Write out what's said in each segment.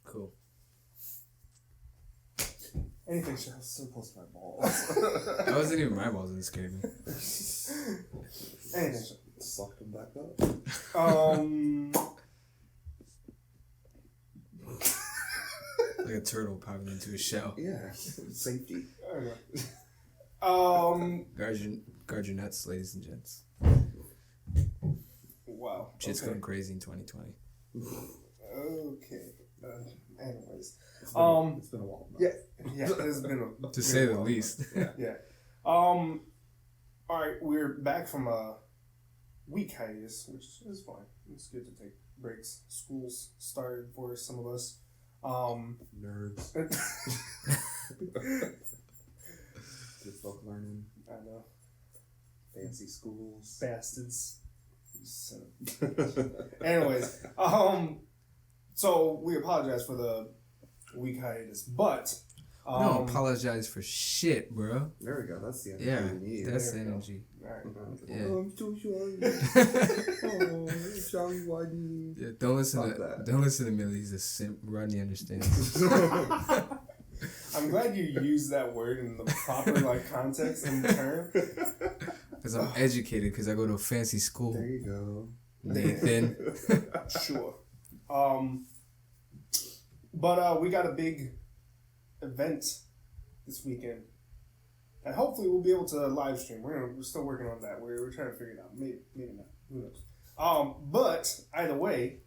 Cool. Anything so close to my balls. That wasn't even my balls that scared me. Anything. Suck them back up. Like a turtle popping into a shell. Yeah. Safety. Guard your nuts, ladies and gents. Wow. Shit's going crazy in 2020. Okay. Anyways. It's been a while. Yeah, it's been a To say the least. Yeah. All right, we're back from a week hiatus, which is fine. It's good to take breaks. School's started for some of us. Nerds. Good folk learning. I know. Fancy schools. Bastards. Anyways, so we apologize for the week hiatus, but don't apologize for shit, bro. There we go. That's the energy we need. That's the energy. All right. Yeah. I'm so sorry. Sorry, Rodney. Yeah, don't listen to Millie. He's a simp. Rodney understands. I'm glad you used that word in the proper context and term. Because I'm educated. Because I go to a fancy school. There you go, Nathan. Sure. But we got a big event this weekend, and hopefully we'll be able to live stream. We're still working on that. We're trying to figure it out. Maybe not. Who knows? But either way,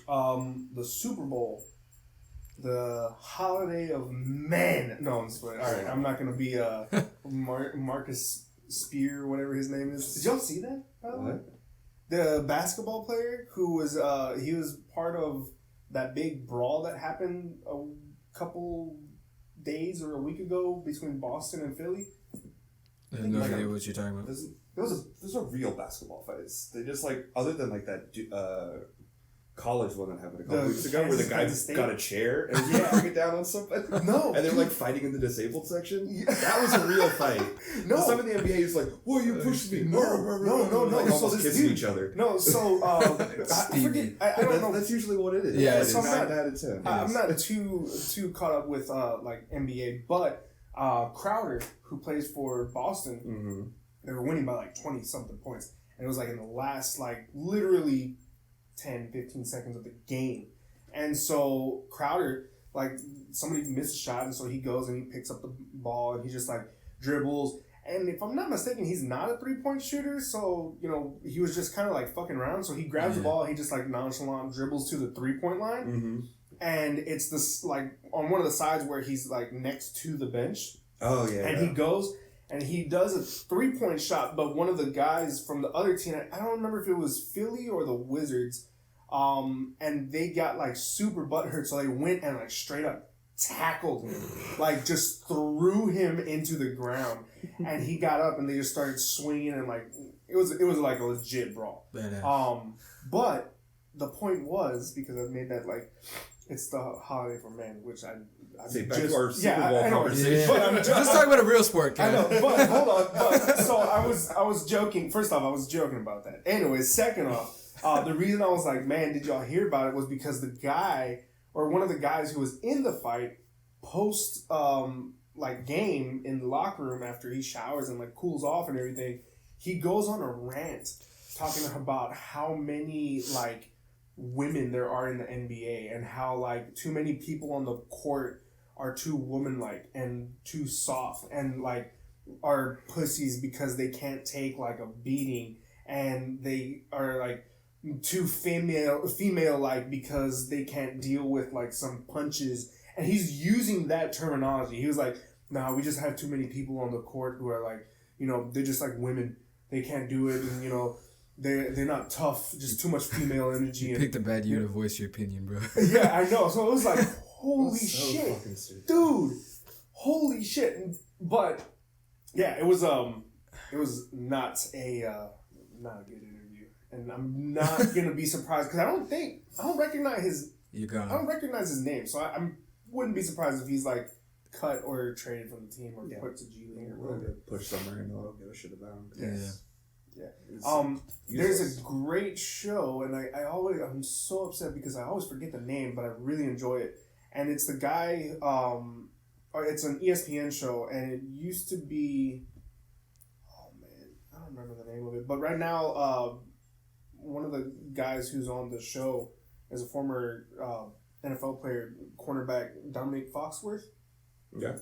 the Super Bowl, the holiday of men. No, I'm just playing. All right, I'm not gonna be Marcus Spear, whatever his name is. Did y'all see that? What? The basketball player who was he was part of that big brawl that happened a couple days or a week ago between Boston and Philly. I have no idea what you're talking about. There's a real baskall fights. They just other than that college one that happened a couple weeks ago where the guy got a chair and was bring it down on somebody. No. And they were fighting in the disabled section. That was a real fight. No. Some of the NBA is well, you pushed me. No. Almost kissing each other. No, so I don't know. That's usually what it is. Yeah, so 9 out of 10. I'm not too caught up with NBA, but Crowder, who plays for Boston, they were winning by 20 something points, and it was in the last literally 10-15 seconds of the game. And so Crowder, somebody missed a shot, and so he goes and he picks up the ball and he just dribbles. And if I'm not mistaken, he's not a 3-point shooter, so he was just kind of fucking around. So he grabs the ball, he just nonchalant dribbles to the 3-point line, and it's this on one of the sides where he's next to the bench. Oh yeah. And he goes and he does a 3-point shot, but one of the guys from the other team, I don't remember if it was Philly or the Wizards, and they got super butthurt, so they went and straight up tackled him, just threw him into the ground, and he got up and they just started swinging and it was a legit brawl. But the point was, because I made that it's the holiday for men, which I say back to our Super Bowl conversation. Yeah. But let's talk about a real sport, Ken. I know, but hold on. So I was joking. First off, I was joking about that. Anyways, second off, the reason I was man, did y'all hear about it, was because the guy, or one of the guys who was in the fight, post game in the locker room after he showers and cools off and everything, he goes on a rant talking about how many women there are in the NBA and how too many people on the court are too woman-like and too soft and are pussies because they can't take a beating, and they are too female-like because they can't deal with some punches. And he's using that terminology. He was nah, we just have too many people on the court who are they're just women. They can't do it, and they're not tough. Just too much female energy. You picked a bad year to voice your opinion, bro. Yeah, I know. So it was holy shit, dude, holy shit. But yeah, it was not a good interview, and I'm not gonna be surprised because I don't recognize his. You got. I don't recognize his name, so I wouldn't be surprised if he's cut or traded from the team or put to G League or whatever. Push somewhere and they'll give a shit about him. Yes. There's a great show, and I'm so upset because I always forget the name, but I really enjoy it. And it's the guy, it's an ESPN show, and it used to be, oh man, I don't remember the name of it. But right now, one of the guys who's on the show is a former NFL player, cornerback Dominic Foxworth. Yeah.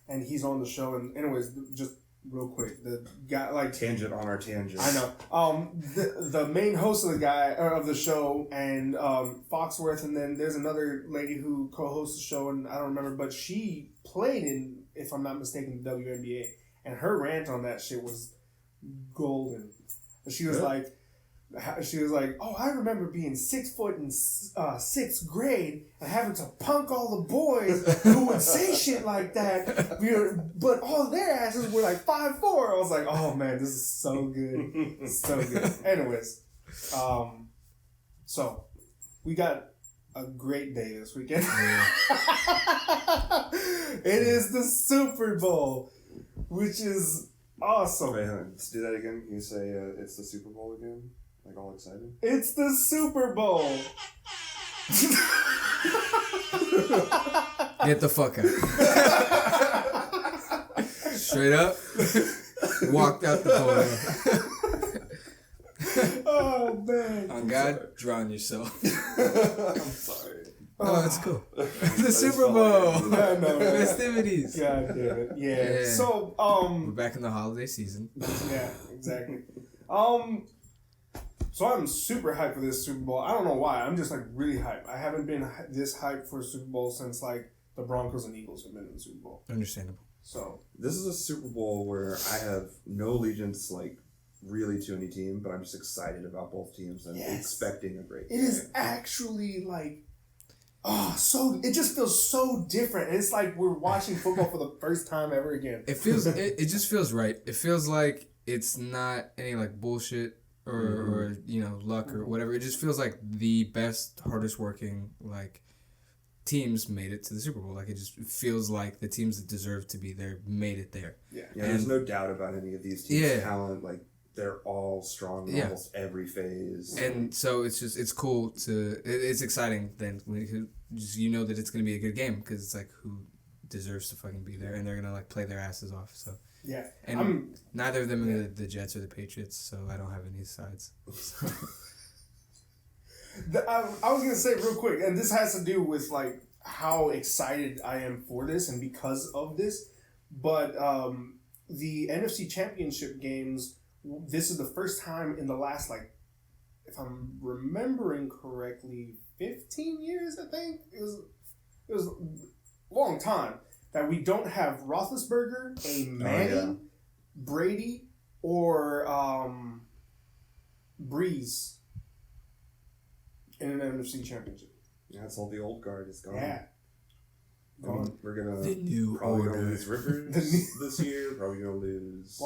And he's on the show, and anyways, just real quick, the guy tangent on our tangent. I know. The main host of the show and Foxworth, and then there's another lady who co-hosts the show, and I don't remember, but she played in, if I'm not mistaken, the WNBA, and her rant on that shit was golden. She was like, oh, I remember being 6 foot in sixth grade and having to punk all the boys who would say shit like that. But all their asses were like 5'4". I was like, oh man, this is so good. So good. Anyways, so we got a great day this weekend. It is the Super Bowl, which is awesome. Wait, let's do that again. Can you say it's the Super Bowl again? Like all excited? It's the Super Bowl. Get the fuck out. Straight up. Walked out the podium. Oh man. On God, drown yourself. I'm sorry. Oh, it's cool. The Super Bowl. Yeah, no, Festivities. God damn it. Yeah. So, we're back in the holiday season. Yeah, exactly. So I'm super hyped for this Super Bowl. I don't know why. I'm just like really hyped. I haven't been this hyped for a Super Bowl since like the Broncos and Eagles have been in the Super Bowl. Understandable. So this is a Super Bowl where I have no allegiance like really to any team, but I'm just excited about both teams and expecting a great game. It is actually like so it just feels so different. It's like we're watching football for the first time ever again. It feels it just feels right. It feels like it's not any like bullshit or luck or whatever. It just feels like the best, hardest working like teams made it to the Super Bowl. Like it just feels like the teams that deserve to be there made it there. Yeah, there's no doubt about any of these teams' talent. Like they're all strong in almost every phase. And so it's cool to it's exciting then when you know that it's gonna be a good game because it's like who deserves to fucking be there and they're gonna like play their asses off. So. Yeah, and neither of them are the Jets or the Patriots, so I don't have any sides. I was gonna say real quick, and this has to do with like how excited I am for this, and because of this. But the NFC Championship games, this is the first time in the last like, if I'm remembering correctly, 15 years. I think it was a long time. That we don't have Roethlisberger, a Manning, Brady, or Breeze in an NFC Championship. Yeah, it's all the old guard is gone. Yeah. We're gonna the new probably order. Gonna lose Rivers this year. Probably gonna lose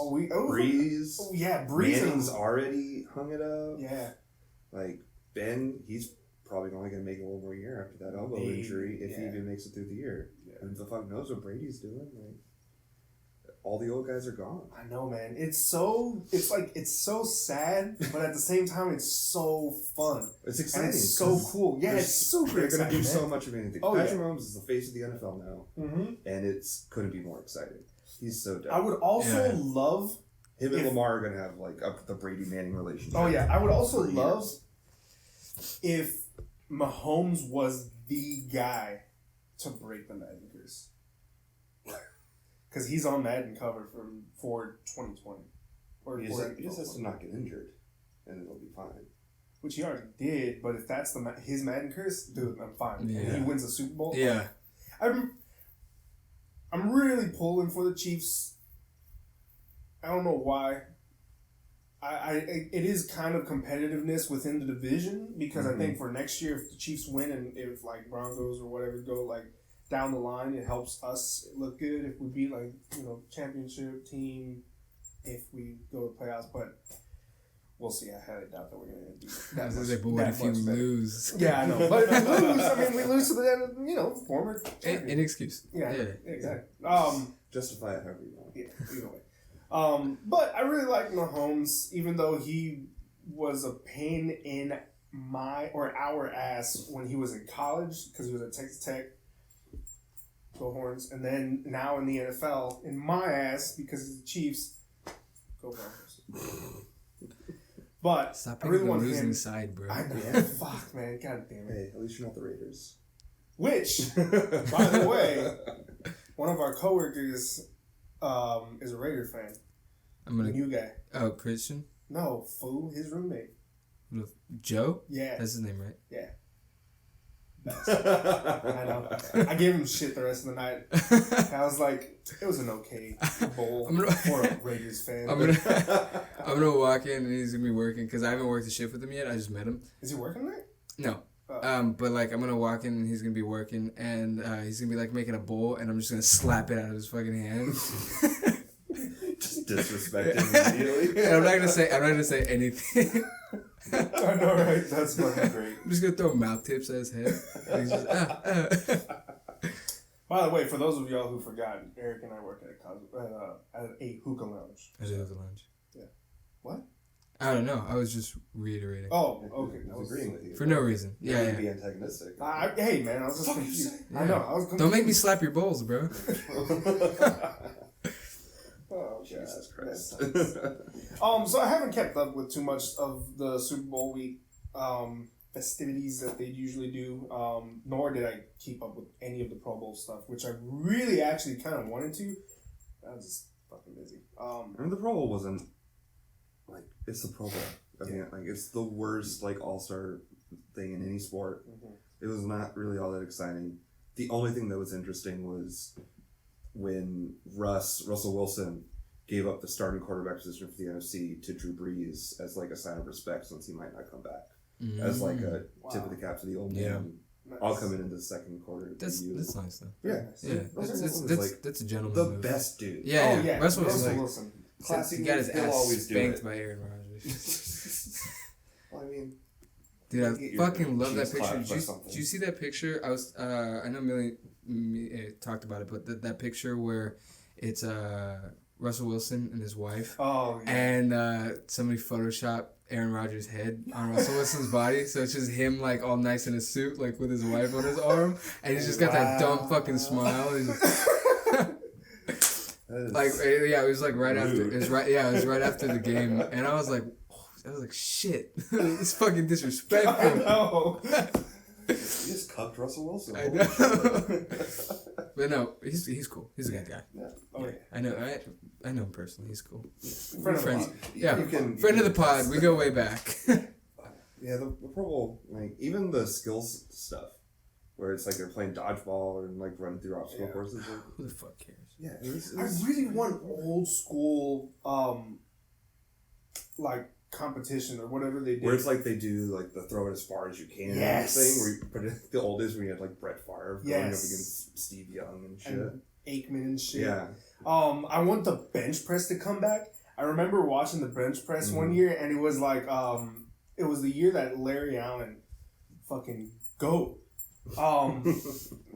Breeze. Oh yeah, Breeze. Manning's already hung it up. Yeah. Like Ben, he's probably only gonna make it one more year after that elbow injury if he even makes it through the year. And the fuck knows what Brady's doing. Like, all the old guys are gone. I know, man. It's so sad, but at the same time, it's so fun. It's exciting. And it's so cool. Yeah, it's super exciting. They're going to do so much of anything. Oh, Patrick Mahomes is the face of the NFL now, and it's couldn't be more exciting. He's so dope. I would also love him and Lamar are going to have like the Brady Manning relationship. Oh yeah, I would also love if Mahomes was the guy to break the Madden curse. Because he's on Madden cover for 2020. He just has to not get injured, and it'll be fine. Which he already did, but if that's his Madden curse, dude, I'm fine. Yeah. And he wins the Super Bowl. Yeah. I'm really pulling for the Chiefs. I don't know why. It is kind of competitiveness within the division because I think for next year, if the Chiefs win and if like Broncos or whatever go like down the line, it helps us look good if we beat like championship team if we go to playoffs. But we'll see. I highly doubt that we're going to do that. But what if you lose? Yeah, I know. But if we lose, I mean, we lose to the former champion. An excuse. Yeah, exactly. Justify it however you want. Yeah, either way. But I really like Mahomes, even though he was a pain in our ass when he was in college because he was at Texas Tech. Go Horns. And then now in the NFL, in my ass because he's the Chiefs. Go Broncos. But Stop I picking really the want losing him. side, bro. I know. Fuck, man. God damn it. Hey, at least you're not the Raiders. Which, by the way, one of our coworkers is a Raider fan. I'm gonna. New guy. Oh, Christian. No, fool. His roommate. Joe. Yeah. That's his name, right? Yeah. Best. I know. I gave him shit the rest of the night. I was like, it was an okay bowl for a Raiders fan. I'm gonna walk in and he's gonna be working because I haven't worked a shift with him yet. I just met him. Is he working tonight? No. Oh. But like I'm gonna walk in and he's gonna be working and he's gonna be like making a bowl and I'm just gonna slap it out of his fucking hand. Just disrespect him immediately. And I'm not gonna say anything. I know, right? That's fucking great. I'm just gonna throw mouth tips at his head. And he's just, By the way, for those of y'all who forgot, Eric and I work at a hookah lounge. I did have the lunch. Yeah. What? I don't know. I was just reiterating. Oh, okay. I was agreeing with you. For no reason. You're Yeah. gonna be antagonistic. Hey, man, I was just confused. Yeah. I know. I was confused. Don't make me slap your bowls, bro. Oh, Jesus God. Christ. So I haven't kept up with too much of the Super Bowl week festivities that they usually do, nor did I keep up with any of the Pro Bowl stuff, which I really actually kind of wanted to. I was just fucking busy. I mean, the Pro Bowl wasn't, like, it's the Pro Bowl. I mean, like, it's the worst, like, all-star thing in any sport. Mm-hmm. It was not really all that exciting. The only thing that was interesting was when Russell Wilson gave up the starting quarterback position for the NFC to Drew Brees as like a sign of respect since he might not come back. Mm. As like a tip of the cap to the old man. Nice. I'll come in the second quarter. That's nice though. Yeah. Yeah. Russell Wilson is like That's a gentleman the move. best dude. Yeah. Oh, yeah. Russell Russell like, Wilson. Classy he got his he'll ass always do spanked it. by Aaron Rodgers. Well, I mean, Dude, I get your fucking love that cheese picture. clapped by something. Did you see that picture? I was I know Millie talked about it, but that picture where it's Russell Wilson and his wife. Oh, yeah. And somebody photoshopped Aaron Rodgers' head on Russell Wilson's body, so it's just him like all nice in a suit, like with his wife on his arm, and he's just got that dumb fucking smile. Like yeah, it was like right after it was right after the game, and I was like, shit, it's fucking disrespectful. I know. he just cucked Russell Wilson. I know. But no, he's cool. He's a good guy. Yeah. Oh, yeah. I know him personally. He's cool. Friend of the Friends. pod. Yeah, friend of the pod. We go way back. Yeah, the Pro Bowl, like, even the skills stuff, where it's like they're playing dodgeball and like running through obstacle courses. Like, Who the fuck cares? yeah, I really want old school, like competition or whatever they did. where it's like they do like the throw it as far as you can Yes. thing. Where but the old days when you had like Brett Favre going up Yes. against Steve Young and shit. and Aikman and shit. Yeah, I want the bench press to come back. I remember watching the bench press one year, and it was like, it was the year that Larry Allen, fucking goat.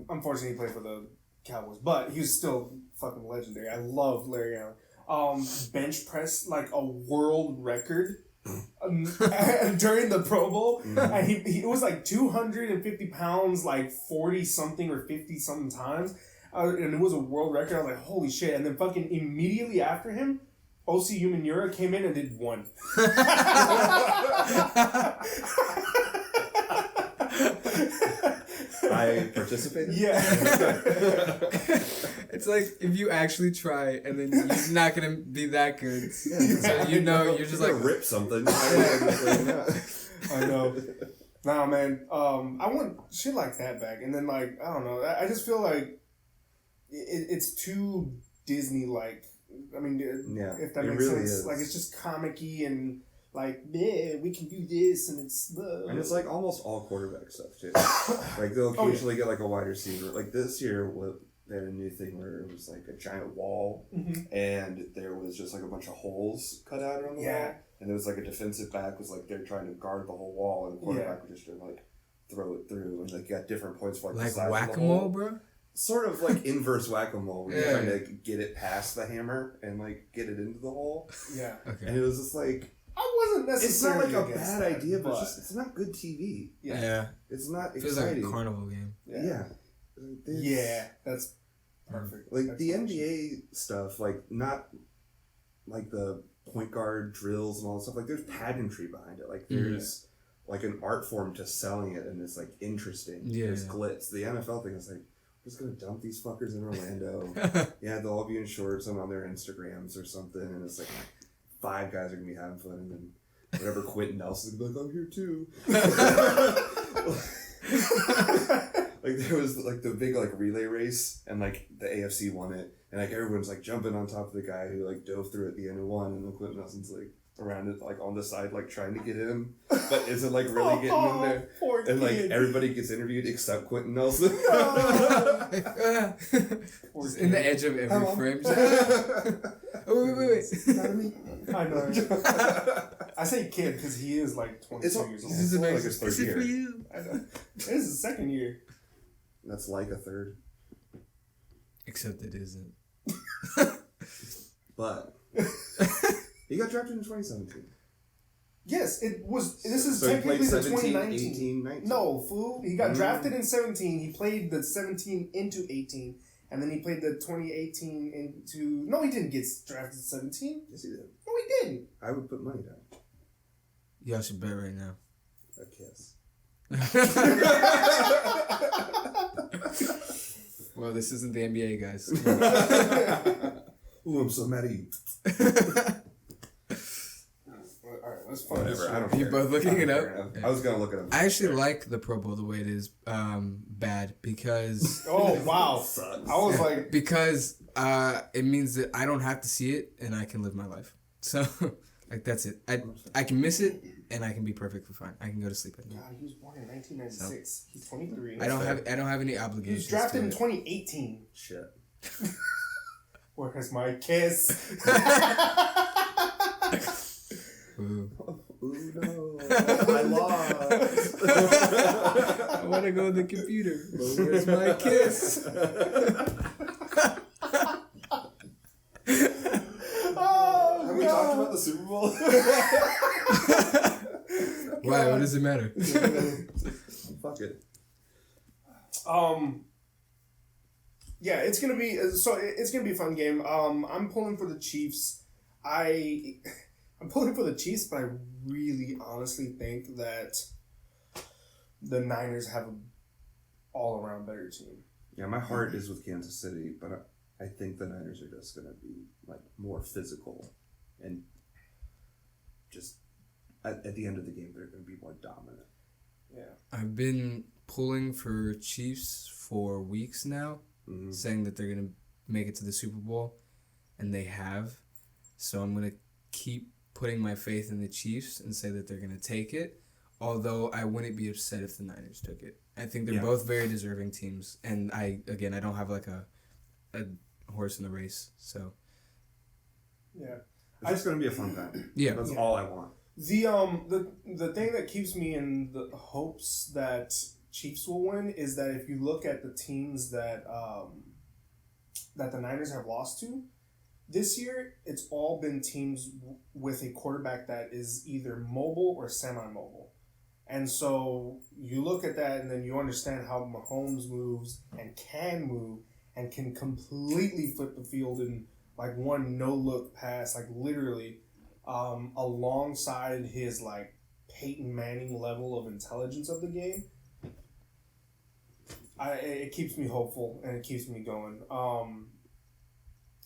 Unfortunately, he played for the Cowboys, but he was still fucking legendary. I love Larry Allen. Bench press like a world record during the Pro Bowl, and he it was like 250 pounds, like 40 something or 50 something times, and it was a world record. I was like, holy shit! And then fucking immediately after him, O.C. Umenyiora came in and did one. I participated. Yeah. It's like if you actually try and then you're not gonna be that good. So you're just You're like gonna rip something. I know. Nah, man. I want shit like that back, and then like I don't know. I just feel like it's too Disney like. I mean, Yeah, if that it makes really sense. is. Like it's just comic-y and like, yeah, we can do this, and it's. And it's like almost all quarterback stuff too. Like they'll occasionally get like a wide receiver. Like this year, they had a new thing where it was like a giant wall, and there was just like a bunch of holes cut out around the wall, and there was like a defensive back was like they're trying to guard the whole wall, and the quarterback was just gonna like throw it through, and like you got different points for like the size whack of a the mole, hole. bro. sort of like inverse whack-a-mole where Yeah. you're trying to get it past the hammer and like get it into the hole. Yeah. Okay. And it was just like, I wasn't it's not necessarily like a against bad that, idea, but it's not good TV. Yeah. It's not Feels like a exciting. carnival game. Yeah. Yeah, that's perfect. Like That's the awesome. NBA stuff, like not like the point guard drills and all that stuff. Like there's pageantry behind it. Like there's like an art form to selling it, and it's like interesting. Yeah. There's glitz. The NFL thing is like, we're just gonna dump these fuckers in Orlando. Yeah, they'll all be in shorts and on their Instagrams or something, and it's like 5 guys are gonna be having fun, and then whatever Quentin Nelson's gonna be like, I'm here too. Like there was like the big like relay race, and like the AFC won it, and like everyone's like jumping on top of the guy who like dove through at the end and won, and then Quentin Nelson's like around it like on the side like trying to get in, but isn't like really getting in there. Poor And like kid. everybody gets interviewed except Quentin Nelson. Just in the edge of every Hello. frame. Oh, wait. I know. I say kid because he is like 22 It's all- years this old. is amazing. like his third This is year. for you. I know. This is his second year. That's like a third. Except it isn't. But he got drafted in 2017. Yes, it was. This is So he technically played the 17, 2019. 18, 19. No, fool. He got drafted in 17. He played the 17 into 18. And then he played the 2018 into... No, he didn't get drafted in 17. Yes, he did. No, he didn't. I would put money down. Y'all should bet right now. A kiss. Well, this isn't the NBA, guys. Ooh, I'm so mad at you. All right, let's find this Whatever, shit. I don't You care. both looking I don't it up? care enough. Yeah. I was gonna look it up. I actually like the Pro Bowl the way it is bad because Oh, wow. Sucks. I was like... because it means that I don't have to see it and I can live my life. So like that's it. I can miss it and I can be perfectly fine. I can go to sleep at night. God, he was born in 1996. He's 23. I don't have any He obligations. was drafted to in it. 2018. Shit. Where's my kiss? Ooh. Ooh, no. I lost. I want to go on the computer. But where's my kiss? Oh, Have we talked about the Super Bowl? Why? What does it matter? Fuck it. Yeah, it's gonna be it's gonna be a fun game. I'm pulling for the Chiefs. I'm pulling for the Chiefs, but I really honestly think that the Niners have an all around better team. Yeah, my heart is with Kansas City, but I think the Niners are just gonna be like more physical and just at the end of the game they're gonna be more dominant. Yeah. I've been pulling for Chiefs for weeks now, saying that they're going to make it to the Super Bowl, and they have. So I'm going to keep putting my faith in the Chiefs and say that they're going to take it, although I wouldn't be upset if the Niners took it. I think they're both very deserving teams, and I don't have like a horse in the race, so. Yeah. It's just gonna be a fun time. Yeah. That's all I want. The thing that keeps me in the hopes that Chiefs will win is that if you look at the teams that that the Niners have lost to this year, it's all been teams with a quarterback that is either mobile or semi-mobile. And so you look at that and then you understand how Mahomes moves and can completely flip the field in like one no-look pass, like literally alongside his like Peyton Manning level of intelligence of the game. It keeps me hopeful and it keeps me going.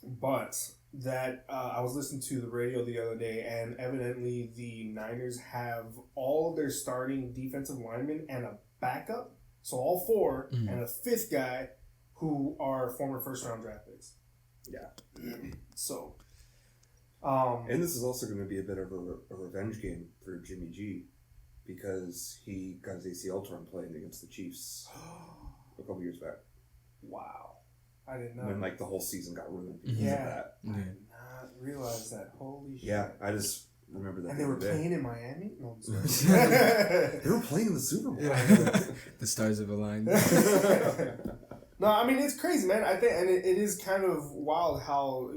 But that I was listening to the radio the other day, and evidently the Niners have all of their starting defensive linemen and a backup, so all four, and a fifth guy who are former first-round draft picks. Yeah. So. And this is also going to be a bit of a revenge game for Jimmy G, because he got his ACL torn playing against the Chiefs a couple years back. Wow. I didn't know. And then, like, the whole season got ruined because Yeah. of that. I did not realize that. Holy shit. Yeah, I just remember that. And they were the other day. playing in Miami? No, I'm sorry. They were playing in the Super Bowl. The stars have aligned. No, I mean, it's crazy, man. I think, and it is kind of wild how,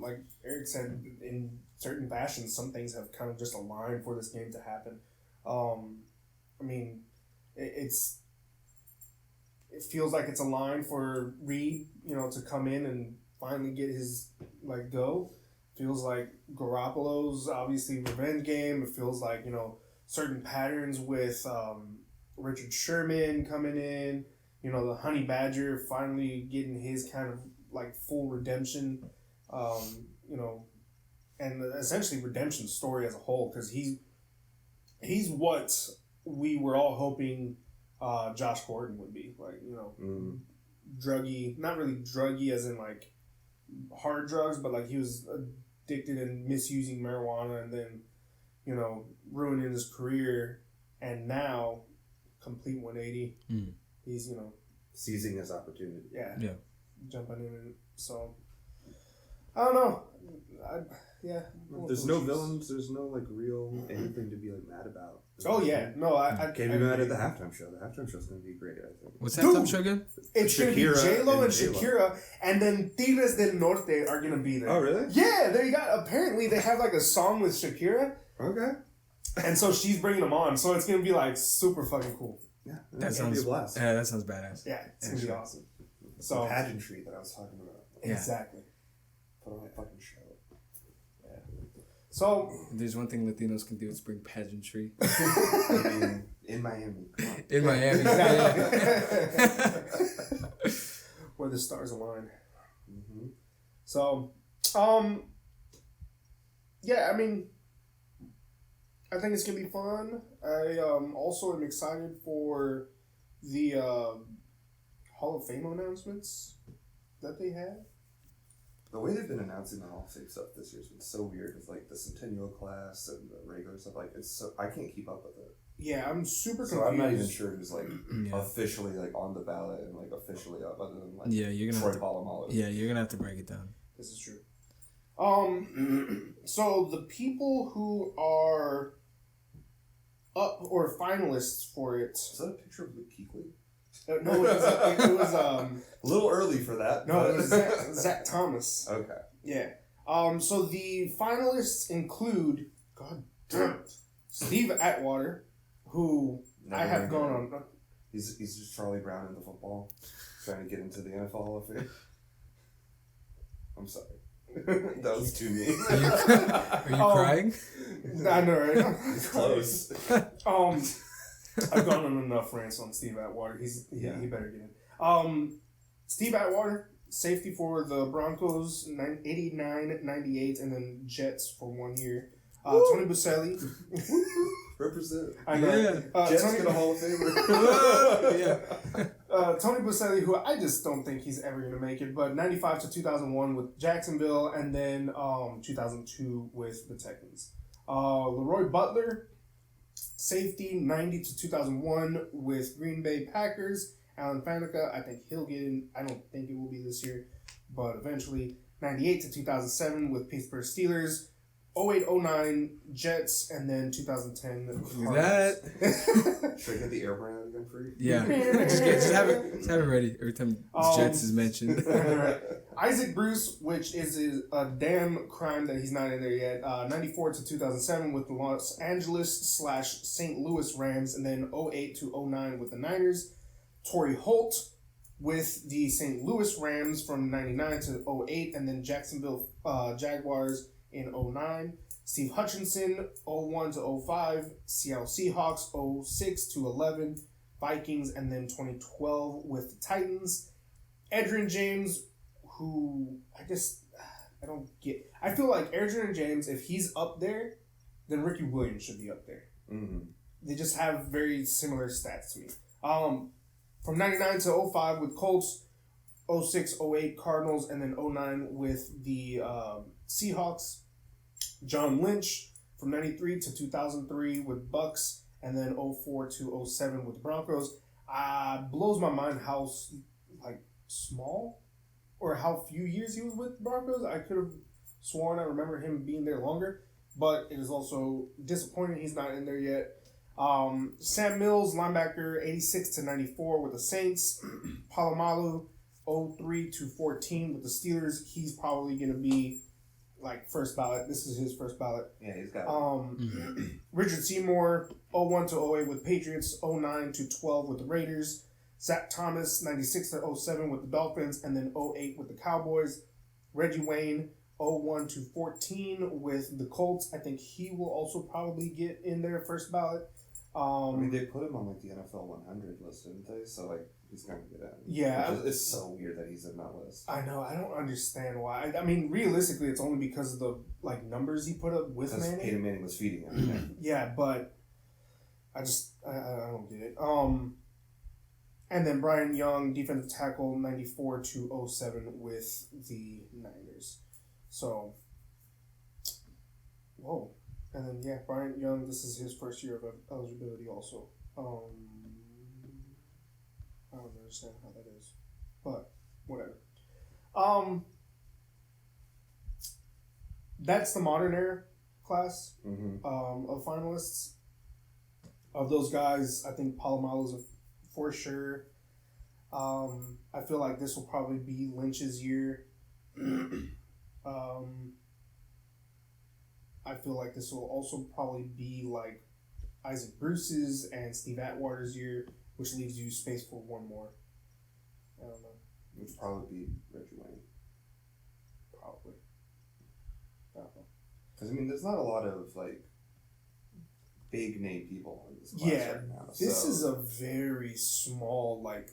like Eric said, in certain fashions, some things have kind of just aligned for this game to happen. I mean, it feels like it's aligned for Reed, to come in and finally get his, go. Feels like Garoppolo's obviously revenge game. It feels like, certain patterns with Richard Sherman coming in, the Honey Badger finally getting his kind of full redemption, and essentially redemption story as a whole, because he's what we were all hoping Josh Gordon would be, druggy, not really druggy as in hard drugs, but he was addicted and misusing marijuana, and then ruining his career, and now complete 180. He's seizing his opportunity. Yeah. Jumping in, so I don't know. There's no villains. There's no real anything to be mad about. Oh yeah, no, I can't be mad at the halftime show. The halftime show is going to be great. I think. What's halftime show again? It's going to be J-Lo and Shakira, and then Tigres del Norte are going to be there. Oh really? Yeah, there you got. Apparently, they have a song with Shakira. Okay. And so she's bringing them on. So it's going to be super fucking cool. Yeah, that sounds a blast. Yeah, that sounds badass. Yeah, it's going to be awesome. So the pageantry that I was talking about. Exactly. Put on a fucking show. So there's one thing Latinos can do is bring pageantry. I mean, in Miami. In Miami, where the stars align. Mm-hmm. So, yeah, I mean, I think it's gonna be fun. I also am excited for the Hall of Fame announcements that they have. The way they've been announcing the Hall of Fame stuff this year has been so weird with the Centennial class and the regular stuff. It's so I can't keep up with it. Yeah, I'm super confused. So I'm not even sure who's officially on the ballot and officially up, other than you're gonna Troy Polamalu. Yeah, you're gonna have to break it down. This is true. So the people who are up or finalists for it. Is that a picture of Luke Kuechly? No, it was a little early for that. No, it was Zach Thomas. Okay. Yeah. So the finalists include, God damn it, Steve Atwater, who I have gone on. He's just Charlie Brown in the football, trying to get into the NFL Hall of Fame. I'm sorry. That was too mean. Are you crying? I know, right? It's close. I've gone on enough rants on Steve Atwater. He better get in. Steve Atwater, safety for the Broncos, 89-98, and then Jets for 1 year. Tony Boselli. Represent. I know. Yeah. Jets get a Hall of Famer. Yeah. Tony Boselli, who I just don't think he's ever going to make it, but 95 to 2001 with Jacksonville, and then 2002 with the Texans. Leroy Butler, safety, 90 to 2001 with Green Bay Packers. Alan Faneca, I think he'll get in. I don't think it will be this year, but eventually. 98 to 2007 with Pittsburgh Steelers. 08-09 Jets, and then 2010 that. Should I get the airplane out again for you? Yeah. just have it ready every time Jets is mentioned. Isaac Bruce, which is a damn crime that he's not in there yet. 94 to 2007 with the Los Angeles / St. Louis Rams, and then 08 to 09 with the Niners. Torrey Holt with the St. Louis Rams from 99 to 08, and then Jacksonville Jaguars in 09. Steve Hutchinson, 01 to 05. Seattle Seahawks, 06 to 11. Vikings, and then 2012 with the Titans. Adrian James, who I don't get. I feel like Adrian James, if he's up there, then Ricky Williams should be up there. Mm-hmm. They just have very similar stats to me. From 99 to 05 with Colts, 06, 08 Cardinals, and then 09 with the Seahawks. John Lynch from 93 to 2003 with Bucks, and then 04 to 07 with the Broncos. Blows my mind how small or how few years he was with the Broncos. I could have sworn I remember him being there longer, but it is also disappointing he's not in there yet. Sam Mills, linebacker, 86 to 94 with the Saints. Polamalu, 03 to 14 with the Steelers. He's probably going to be like first ballot. This is his first ballot. Yeah, he's got Richard Seymour, 01 to 08 with Patriots, 09 to 12 with the Raiders. Zach Thomas, 96 to 07 with the Dolphins, and then 08 with the Cowboys. Reggie Wayne, 01 to 14 with the Colts. I think he will also probably get in their first ballot. I mean, they put him on like the NFL 100 list, didn't they? So like he's gonna get in. Yeah, it's so weird that he's in that list. I know. I don't understand why. I mean, realistically, it's only because of the like numbers he put up with Because Manning. Peyton Manning was feeding him. Yeah, but I don't get it. And then Brian Young, defensive tackle, 94 to 07 with the Niners. So, whoa. And then, yeah, Brian Young, this is his first year of eligibility also. I don't understand how that is. But, whatever. That's the modern era class of finalists. Of those guys, I think Polamalu's for sure. I feel like this will probably be Lynch's year. I feel like this will also probably be like Isaac Bruce's and Steve Atwater's year, which leaves you space for one more. I don't know. Which would probably be Reggie Wayne. Probably. I don't know. Because, I mean, there's not a lot of, like, big name people in this class right now. This is a very small, like,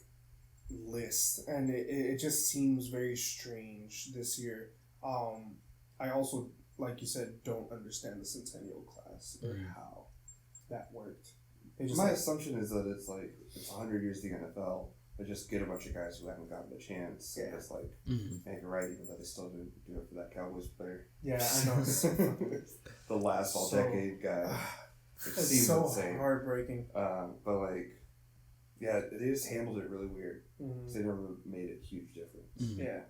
list. And it just seems very strange this year. I also, like you said, don't understand the Centennial class or how that worked. My assumption is that it's 100 years of the NFL. They just get a bunch of guys who haven't gotten a chance and just make it right, even though they still didn't do it for that Cowboys player. Yeah, I know. The last all-decade guy. Which It's seems so insane. heartbreaking. But yeah, they just handled it really weird. Mm-hmm. They never made a huge difference. Yeah.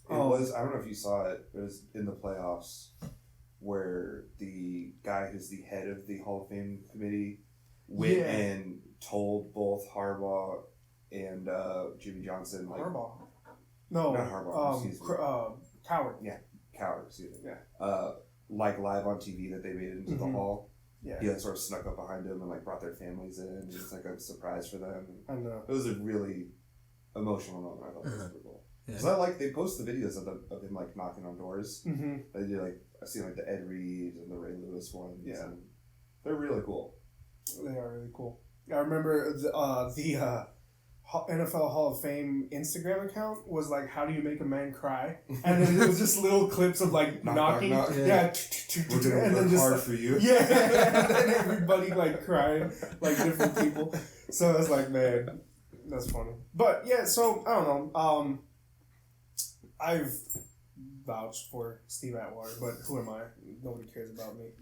It was, I don't know if you saw it, it was in the playoffs where the guy who's the head of the Hall of Fame committee went and told both Harbaugh and Jimmy Johnson. Harbaugh. No. Not Harbaugh, excuse me. Coward. Yeah, Coward, excuse me. Yeah. Live on TV that they made it into the hall. Yeah. He sort of snuck up behind him and brought their families in. It's like a surprise for them. I know. It was a really emotional moment. I thought it was super cool. Yeah. Because they post the videos of him knocking on doors. Mm-hmm. They do I've seen the Ed Reed and the Ray Lewis ones. Yeah. And they're really cool. They are really cool. I remember the NFL Hall of Fame Instagram account was how do you make a man cry? And then it was just little clips of knocking. knock. Yeah. We're gonna and work then just hard for you. Yeah. And then everybody crying, different people. So I was man, that's funny. But yeah, so I don't know. I've vouched for Steve Atwater, but who am I? Nobody cares about me.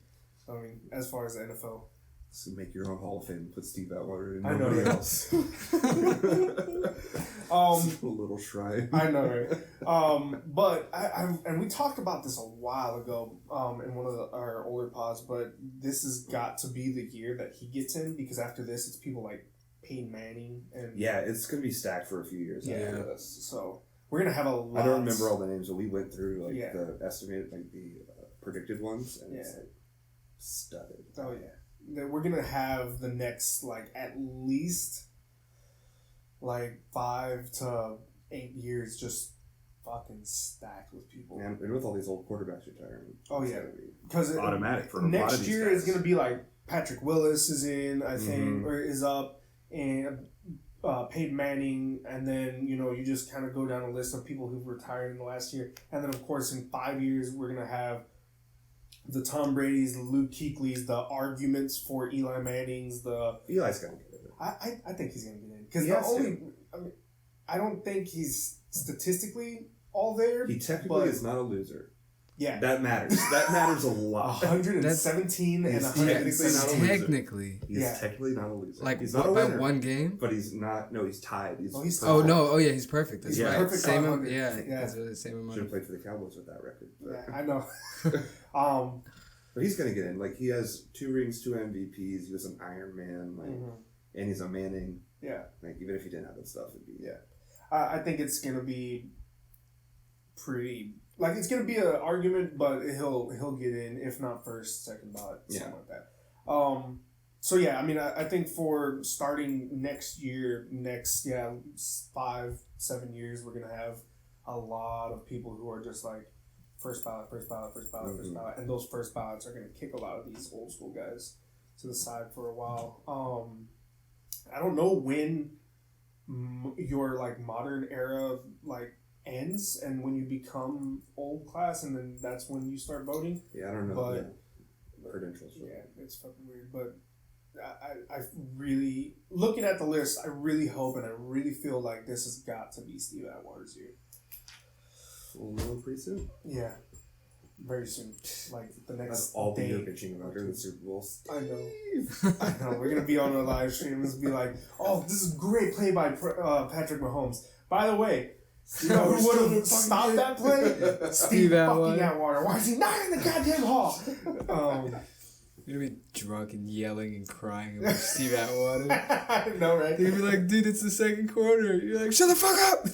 I mean, as far as the NFL. So make your own Hall of Fame and put Steve Atwater in. I know, Nobody right? else. A little shrine. I know, right? But and we talked about this a while ago in one of our older pods, but this has got to be the year that he gets in, because after this, it's people like Peyton Manning and Yeah, it's gonna be stacked for a few years after this. So we're gonna have a lot. I don't remember all the names, but we went through the estimated, the predicted ones, and it's studded. Oh yeah. We're gonna have the next at least 5 to 8 years just fucking stacked with people. And with all these old quarterbacks retiring. Oh yeah, because automatic for a lot next of these year guys. is gonna be Patrick Willis is in, I think, or is up, and Peyton Manning, and then you just kind of go down a list of people who've retired in the last year, and then of course in 5 years we're gonna have the Tom Brady's, the Luke Kuechly's, the arguments for Eli Manning's, Eli's gonna get it. I think he's gonna get in, because I don't think he's statistically all there. He technically is not a loser. Yeah, that matters. That matters a lot. 117 and 117. Technically, he's technically not a loser. Like he's not a by winner, one game, but he's not. No, he's tied. He's he's he's perfect. That's right. Perfect. Same, 500. that's the same amount. Should have played for the Cowboys with that record. Yeah, I know. But he's gonna get in. He has 2 rings, 2 MVPs. He was an Iron Man. And he's a Manning. Yeah. Even if he didn't have that stuff, it'd be I think it's gonna be pretty. Like it's gonna be an argument, but he'll get in if not first, second ballot, something like that. So yeah, I mean, I think for starting next year, 5-7 years, we're gonna have a lot of people who are just like first ballot, first ballot, first ballot, first ballot, and those first ballots are gonna kick a lot of these old school guys to the side for a while. I don't know when your like modern era like ends and when you become old class, and then that's when you start voting. Yeah, I don't know. But credentials. yeah, it's fucking weird. But I really, looking at the list, I really hope and I really feel like this has got to be Steve Atwater's year. We'll know pretty soon. Yeah, very soon. Like the next. That's all day. we're bitching about during the Super Bowl. I know. I know. We're gonna be on a live stream and be like, "Oh, this is great play by Patrick Mahomes." By the way, you know who would have stopped that play? Steve fucking Atwater. Why is he not in the goddamn hall? You're gonna be drunk and yelling and crying about Steve Atwater. I know, right? You're gonna be like, dude, it's the second quarter. You're like, shut the fuck up!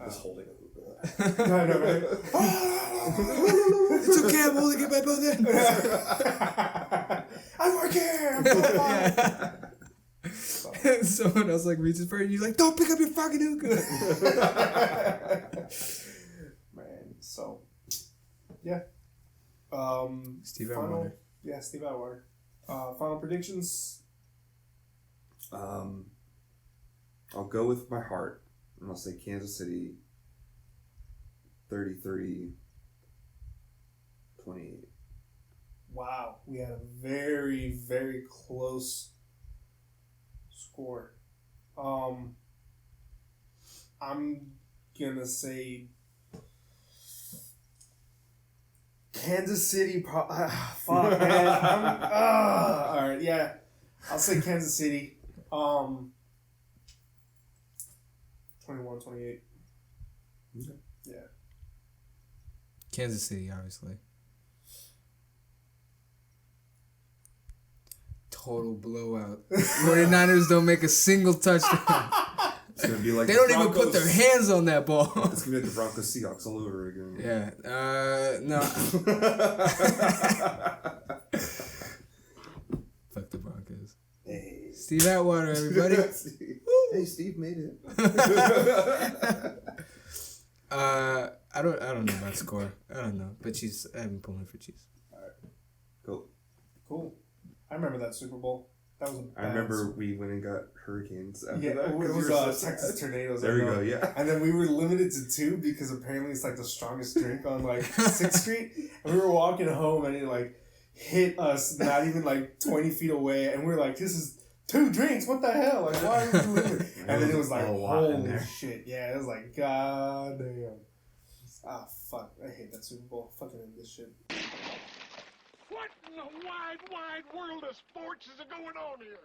Just holding it. I know, right? It's okay, I'm holding it by both ends. I work here! And someone else like reaches for it and you're like, don't pick up your fucking hookah. Man, so yeah. Steve Atwater. Yeah, Steve Atwater. Final predictions. I'll go with my heart and I'll say Kansas City 30-30 28. Wow, we had a very, very close score. I'm gonna say Kansas City. Fuck, man. All right, yeah, I'll say Kansas City. 21-28. Okay. Yeah. Kansas City, obviously. Total blowout. 49ers don't make a single touchdown. It's gonna be like They don't even put their hands on that ball. It's gonna be like the Broncos Seahawks all over again. Yeah. No. Fuck the Broncos. Hey. Steve Atwater, everybody. Hey, Steve made it. I don't know about score. I don't know. But I'm pulling for Chiefs. Alright. Cool. Cool. I remember that Super Bowl. That was a I remember we went and got hurricanes after yeah, that. it was Texas tornadoes. There we go, yeah. And then we were limited to 2 because apparently it's like the strongest drink on like 6th Street. And we were walking home and it like hit us not even like 20 feet away. And we were like, this is 2 drinks. What the hell? Like, why are we doing it? And then it was like, holy shit. Yeah, it was like, god damn. Ah, fuck. I hate that Super Bowl. Fucking end this shit. What in the wide, wide world of sports is going on here?